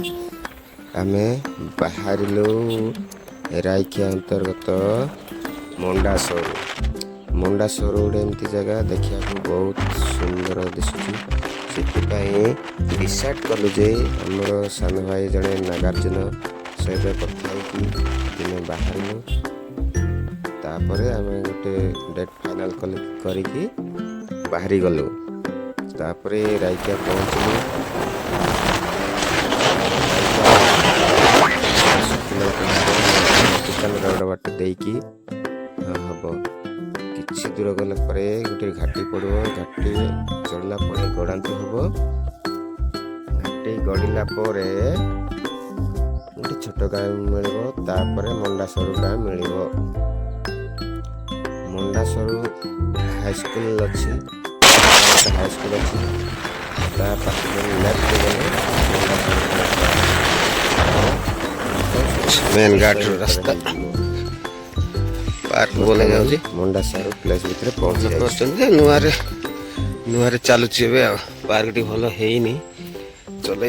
आमे बाहरिलु रायकिया अंतर्गत मंडासोर गोटे एमती जगह देखा बहुत सुंदर दिशुची से डिसाइड कलु जे आमर सान भाई जड़े नागार्जुन सहित कथा दिने बाहरिलु तापर आम गोटे डेट फाइनाल करिकी बाहरी गलु तापर रायकिया पहुँचलु रोड बाट देकी हम किसी दूर गला गोटे घाटी पड़ो घाटी चढ़ला गड़ांती हम घाटी गड़िला गोटे छोट गाँ मिल मंडासोर गाँ मिल मंडासोर हाईस्कल अच्छी हाईस्कल अच्छी लेफ्ट गले मेन घाट रास्ता पार्क बोला जाऊँगी मंडासोर प्लेस भितर पहुँची नुआ चलुची पार्क टी भल है चल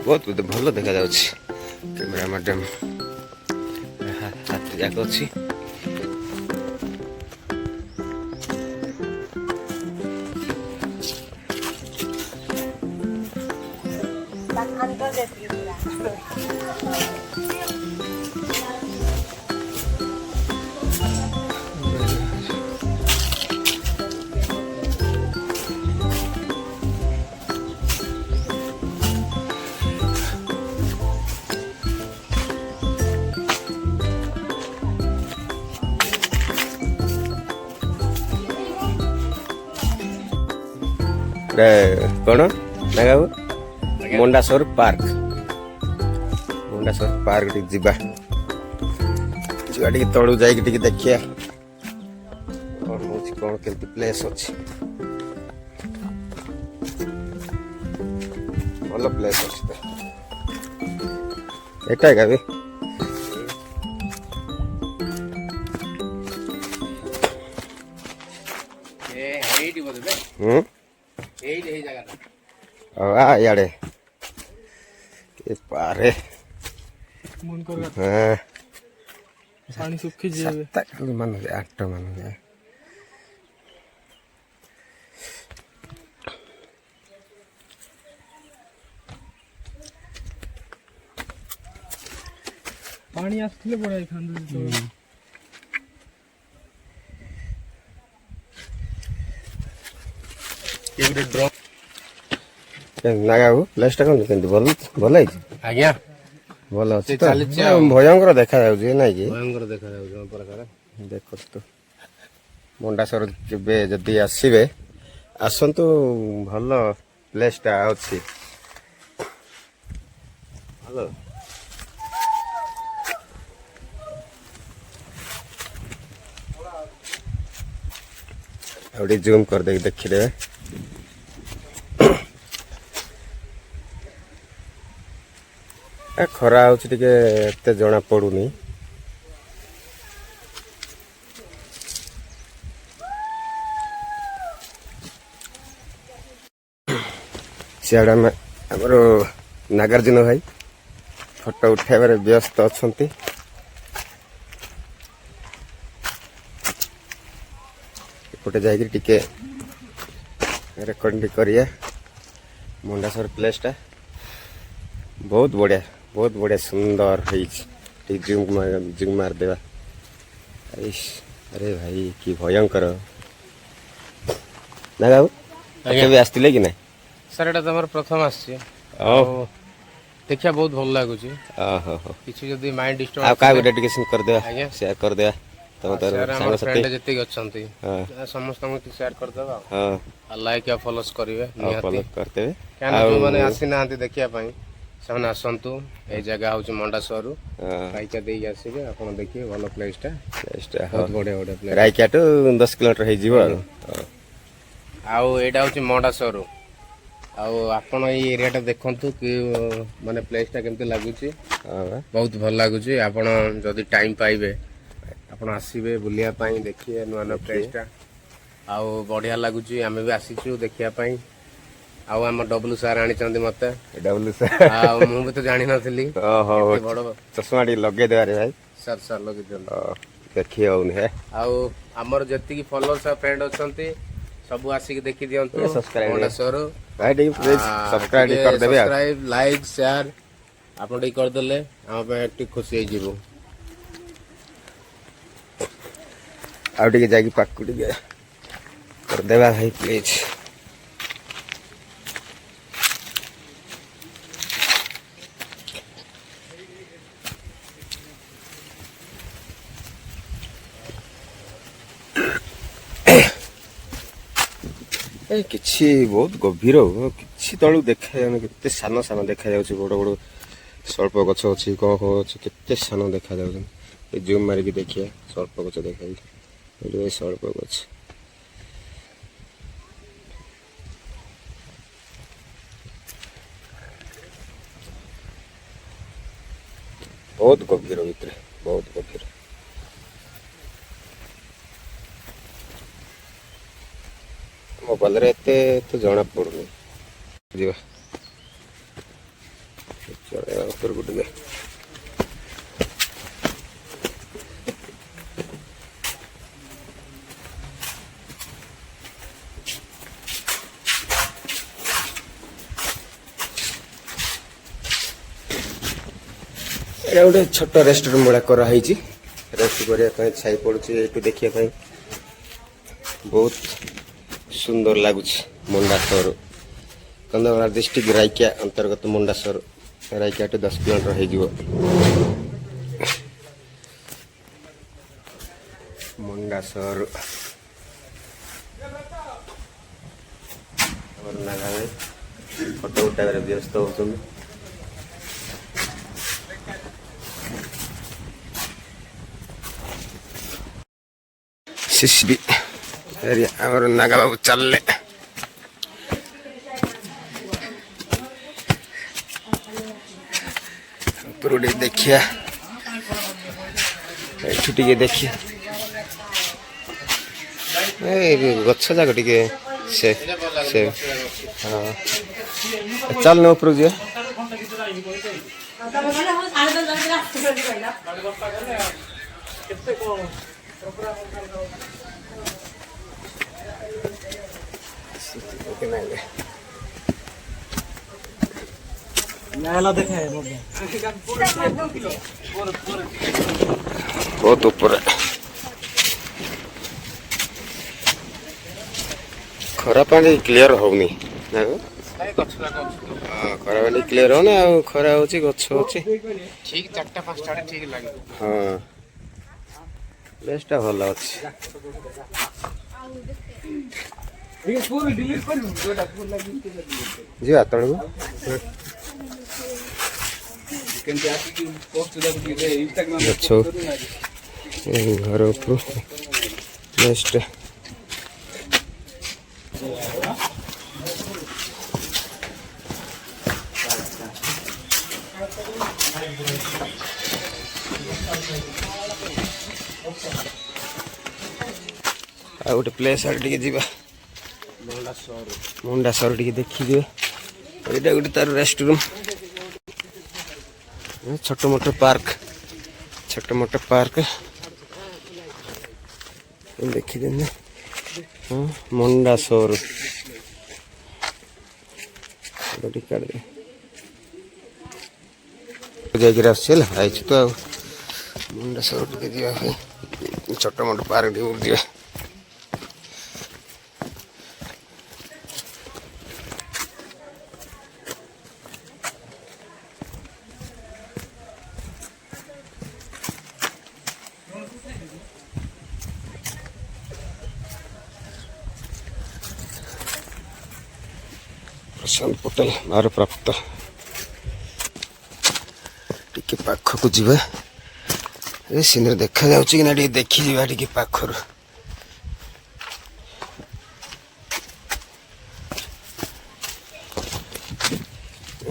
बहुत भल देखा कैमेरा मैडम हाथ जाक अच्छी कौन ना मंडासोर पार्क जीवा तलू जा देखिए कौन केमती प्लेस अच्छी भल प्लेस अच्छी एटा का भी इे पारे पानी सुखी मान आठ मान पानी आसले बड़ा ड्रॉप नागाबू प्लेसटा कौन भल भल आज्ञा भल अच्छे भयंकर देखा ना कि भयंकर देखा देख तो मंडासोर जदि आसबे आसतु भल प्लेसटा अच्छी हेलो आउटे जूम कर दे देखिदे खरा होते जना पड़ुनी सियाड़ा आमर नागार्जुन भाई फोटो उठाइबार व्यस्त अच्छा एपटे जा रेकर्डिंग करिए मंडासोर प्लेसटा बहुत बढ़िया सुंदर है जिंग मार देवा अरे भाई कि भयंकर ना बाबू आसते कि ना सर एटा तुम प्रथम आसी देखिया बहुत भल लगुच किसी जदी माइंड डिस्टर्ब का डेडिकेशन कर देवा शेयर कर देवा तुम तो सांग फ्रेंड जति अछंती समस्त को शेयर कर देवा हां लाइक या फॉलोस करिवे फॉलो करते क्या जो माने आसी नांती देखिया पई ସେମାନେ ଆସନ୍ତୁ ଏଇ ଜାଗା ହଉଛି ମଣ୍ଡାସୋରରୁ ରାଇକିଆ ଦେଇକି ଆସିବେ ଆପଣ ଦେଖିବେ ଭଲ ପ୍ଲେସଟା ବହୁତ ବଢିଆ ବଢିଆ ପ୍ଲେସ ରାଇକିଆଠୁ 10 କିଲୋମିଟର ହେଇଯିବ ଆଉ ଏଇଟା ହଉଛି ମଣ୍ଡାସୋରରୁ ଆଉ ଆପଣ ଏଇ ଏରିଆଟା ଦେଖନ୍ତୁ କି ମାନେ ପ୍ଲେସଟା କେମିତି ଲାଗୁଛି ବହୁତ ଭଲ ଲାଗୁଛି ଆପଣ ଯଦି ଟାଇମ ପାଇବେ ଆପଣ ଆସିବେ ବୁଲିବା ପାଇଁ ଦେଖିବେ ନୂଆ ନୂଆ ପ୍ଲେସଟା ଆଉ ବଢିଆ ଲାଗୁଛି ଆମେ ବି ଆସିଛୁ ଦେଖିବା ପାଇଁ ଆଉ ଆମ ଡବ୍ଲୁ ସାର୍ ଆଣିଛନ୍ତି ମତେ ଡବ୍ଲୁ ସାର୍ ଆଉ ମୁଁ ବି ତ ଜାଣିନଥିଲି ଓହୋ ଏତେ ବଡ ଚଷମା ଟିକେ ଲଗେଇଦେବାରେ ଭାଇ ସାର୍ ସାର୍ ଲଗେଇ ଦିଅନ୍ତୁ। ଦେଖି ହଉନି ହେ ଆଉ ଆମର ଯେତିକି ଫଲୋଅର୍ସ ଆଉ ଫ୍ରେଣ୍ଡ ଅଛନ୍ତି ସବୁ ଆସିକି ଦେଖି ଦିଅନ୍ତୁ ସବସ୍କ୍ରାଇବ ମଣ୍ଡା ସୋରୁ ଭାଇ ଟିକେ ପ୍ଲିଜ ସବସ୍କ୍ରାଇବ ଟିକେ କରିଦେବେ ଆଉ ସବସ୍କ୍ରାଇବ ଲାଇକ୍ ସେୟାର ଆପଣ ଟିକେ କରିଦେଲେ ଆମ ପାଇଁ ଟିକେ ଖୁସି ହେଇଯିବୁ। ଆଉ ଟିକେ ଯାଇକି ପାଖକୁ ଟିକେ କରିଦେବା ଭାଇ ପ୍ଲିଜ। କିଛି ବହୁତ ଗଭୀର କିଛି ତଳୁ ଦେଖାଯାଉନି କେତେ ସାନ ସାନ ଦେଖାଯାଉଛି ବଡ଼ ବଡ଼ ସ୍ୱଳ୍ପ ଗଛ ଅଛି କଣ କଣ ଅଛି କେତେ ସାନ ଦେଖାଯାଉଛି ଏ ଜୁମ୍ ମାରିକି ଦେଖିବା ସ୍ୱଳ୍ପ ଗଛ ଦେଖାଯାଉଛି ଏଠି ସ୍ୱଳ୍ପ ଗଛ ବହୁତ ଗଭୀର ଭିତରେ ବହୁତ ଗଭୀର ମୋବାଇଲରେ ଏତେ ତ ଜଣା ପଡୁନି ଯିବା ଚଢେଇବା ଉପରକୁ ଟିକେ ଏଇଟା ଗୋଟେ ଛୋଟ ରେଷ୍ଟୁରାଣ୍ଟ ଭଳିଆ କରାହେଇଛି ରେଷ୍ଟ କରିବା ପାଇଁ ଛାଇ ପଡୁଛି ଏଇଠୁ ଦେଖିବା ପାଇଁ ବହୁତ ସୁନ୍ଦର ଲାଗୁଛି ମୁଣ୍ଡାସର କନ୍ଧମାଳ ଡିଷ୍ଟ୍ରିକ୍ଟ ରାଇକିଆ ଅନ୍ତର୍ଗତ ମୁଣ୍ଡାସର ରାଇକିଆଠୁ 10 କିଲୋମିଟର ହେଇଯିବ ମୁଣ୍ଡାସର ଆମର ନାଗା ଭାଇ ଫଟୋ ଉଠାଇବାରେ ବ୍ୟସ୍ତ ହେଉଛନ୍ତି ସିସିବି ଏରିଆ ଆମର ନାଗା ବାବୁ ଚାଲିଲେ ଉପରୁ ଟିକେ ଦେଖିବା ଏଠୁ ଟିକେ ଦେଖିବା ଏଇ ଗଛ ଯାକ ଟିକେ ସେ ହଁ ଚାଲ ନା ଉପରକୁ ଯିବା ବହୁତ ଉପରେ ଖରା ପାଣି କ୍ଲିୟର ହଉନି ଖରା ପାଣି କ୍ଲିୟର ହଉନି ଆଉ ଖରା ହଉଛି ଗଛ ଅଛି ଠିକ 4ଟା 5ଟା ଆଡେ ଠିକ ଲାଗିବ ହଁ ବେଶଟା ଭଲ ଅଛି ଯିବା ତଳକୁ ଗଛ ଘର ଉପରୁ ବେଷ୍ଟ ଆଉ ଗୋଟେ ପ୍ଲେସ୍ ଆଡ଼େ ଟିକେ ଯିବା ମୁଣ୍ଡା ସହର ଟିକେ ଦେଖିଯିବା ଏଇଟା ଗୋଟେ ତାର ରେଷ୍ଟୁରାଣ୍ଟ ଛୋଟ ମୋଟ ପାର୍କ ଦେଖିଦେଲେ ହଁ ମୁଣ୍ଡା ସହର ଟିକେ କାଢ଼ିଦେ ଯାଇକିରି ଆସୁଛି ହେଲା ଆଇଛୁ ତ ଆଉ ମୁଣ୍ଡା ସହର ଟିକେ ଯିବା ଭାଇ ଛୋଟ ମୋଟ ପାର୍କ ଟିକେ ଯିବା प्रशांत पटेल भारप्राप्त टिके पाखक जीवा ए सीनरी देखा जाउछि कि ना टिके देखि जीवा टिके पाखर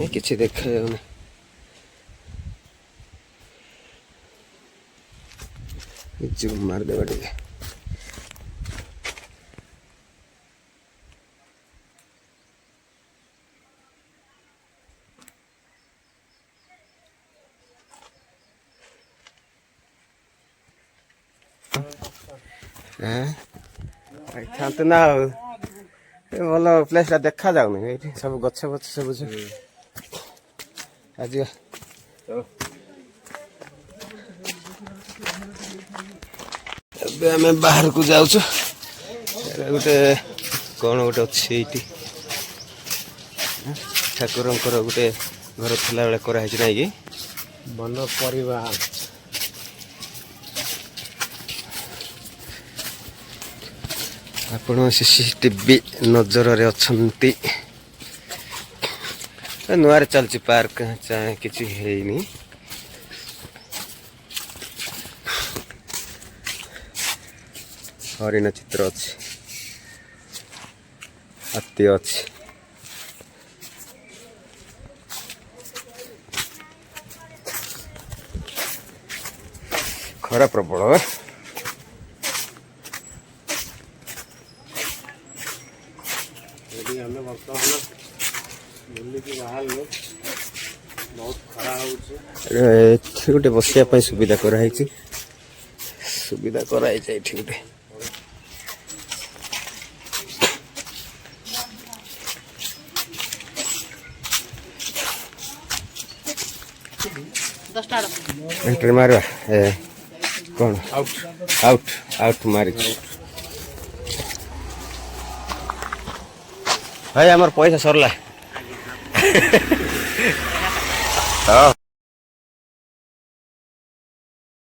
ए किछि देखा जाउनी जूम मार देबा टिके ଖାଆନ୍ତୁ ନା ଆଉ ଏ ଭଲ ପ୍ଲେସ୍ଟା ଦେଖାଯାଉନି ଏଇଠି ସବୁ ଗଛ ଫଛ ସବୁ ଆଜି ଏବେ ଆମେ ବାହାରକୁ ଯାଉଛୁ ଗୋଟେ କ'ଣ ଗୋଟେ ଅଛି ଏଇଠି ଠାକୁରଙ୍କର ଗୋଟେ ଘର ଥିଲାବେଳେ କରାହେଇଛି ନାଇଁ କି ବନ ପରିବାର ଆପଣ CCTV ନଜରରେ ଅଛନ୍ତି ନୂଆରେ ଚାଲିଛି ପାର୍କ କିଛି ହେଇନି ହରିଣ ଚିତ୍ର ଅଛି ହାତୀ ଅଛି ଖରା ପ୍ରବଳ ଏଠି ଆମେ ବର୍ତ୍ତମାନ ବୁଲିକି ବାହାରିଲୁ ବହୁତ ଖରା ହେଉଛି ଏଠି ଗୋଟେ ବସିବା ପାଇଁ ସୁବିଧା କରାହେଇଛି ଏଠି ଗୋଟେ ଏଣ୍ଟ୍ରି ମାରିବା କ'ଣ ଆଉଟ୍ ମାରିଛୁ ଭାଇ ଆମର ପଇସା ସରିଲା ହଁ